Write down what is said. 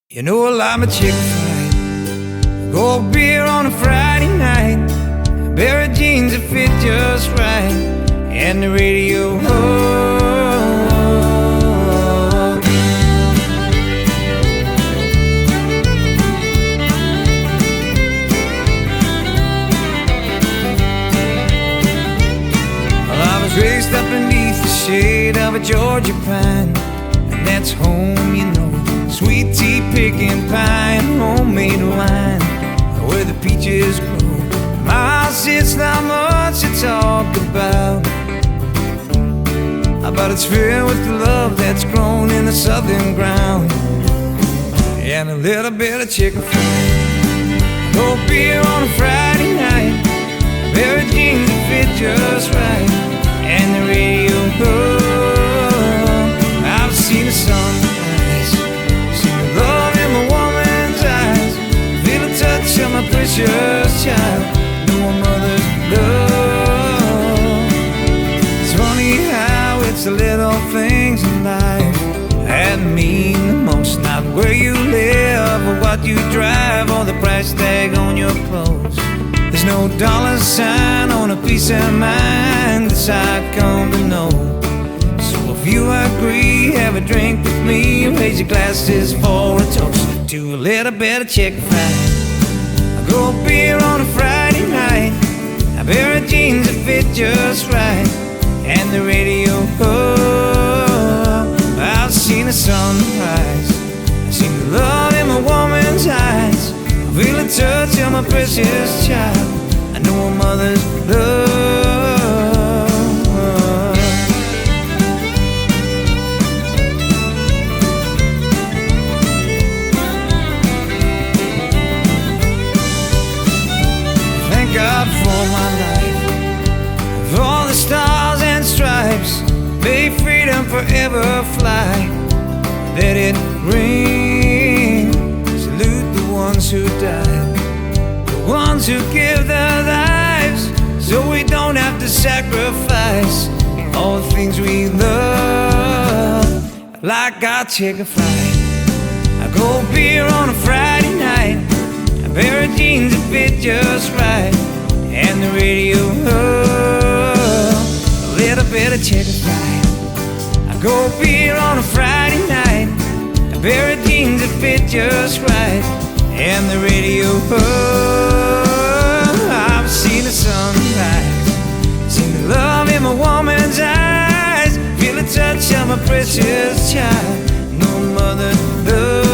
You know I like my chicken fried, cold beer on a Friday night, a pair of jeans that fit just right, and the radio. Well, I was raised up beneath the shade of a Georgia pine, and that's home, you know. Sweet tea, picking pie, and homemade wine, where the peaches grow. My house, it's not much to talk about, but it's filled with the love that's grown in the southern ground. And a little bit of chicken fried, cold beer on a Friday night, a pair of jeans that fit just right, and the radio. I've seen the sunrise, love in my woman's eyes, feel the touch of my precious child, know a mother's love. It's funny how it's the little things in life that mean the most, not where you live or what you drive or the price tag on your clothes. There's no dollar sign on a peace of mind, this I come to know. If you agree, have a drink with me, raise your glasses for a toast to a little bit of chicken fried, a cold beer on a Friday night, a pair of jeans that fit just right, and the radio. I've seen the sunrise, I've seen the love in my woman's eyes, I feel the touch of my precious child, I know a mother's love. God for my life, for all the stars and stripes, may freedom forever fly, let it ring. Salute the ones who died, the ones who give their lives, so we don't have to sacrifice all the things we love. Like our chicken fried, a cold beer on a Friday night, a pair of jeans that fit just right, and the radio. A little bit of chicken fried, a cold beer on a Friday night, a pair of jeans that fit just right, and the radio. I've seen the sunrise, seen the love in my woman's eyes, feel the touch of my precious child, no mother's love.